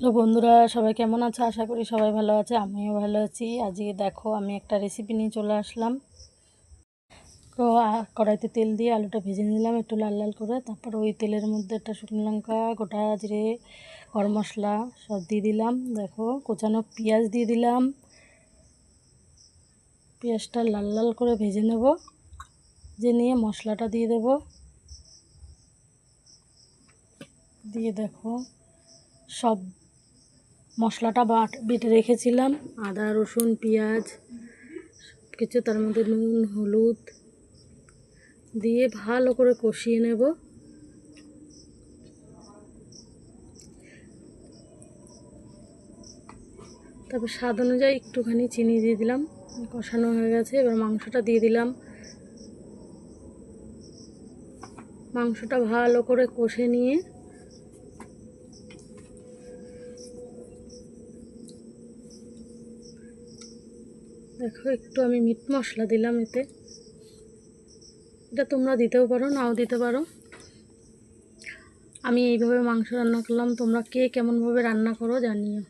Hello বন্ধুরা, সবাই কেমন আছে? আশা করি সবাই ভালো আছে, আমিও ভালো আছি। আজকে দেখো আমি একটা রেসিপি নিয়ে চলে আসলাম। তো কড়াইতে তেল দিয়ে আলুটা ভেজে নিলাম একটু লাল লাল করে। তারপর ওই তেলের মধ্যে একটা শুকনো লঙ্কা, গোটা জিরে, গরম মশলা সব দিয়ে দিলাম। দেখো কোচানো পেঁয়াজ দিয়ে দিলাম। পেঁয়াজটা লাল লাল করে ভেজে নেব, যে নিয়ে মশলাটা দিয়ে দেব। দিয়ে দেখো সব মশলাটা বেটে রেখেছিলাম, আদা রসুন পেঁয়াজ কিছু, তার মধ্যে নুন হলুদ দিয়ে ভালো করে কষিয়ে নেব। তারপর স্বাদ অনুযায়ী একটুখানি চিনি দিয়ে দিলাম। কষানো হয়ে গেছে, এবার মাংসটা দিয়ে দিলাম। মাংসটা ভালো করে কষে নিয়ে দেখো একটু আমি মিট মশলা দিলাম এতে। এটা তোমরা দিতেও পারো, নাও দিতে পারো। আমি এইভাবে মাংস রান্না করলাম, তোমরা কে কেমনভাবে রান্না করো জানিও।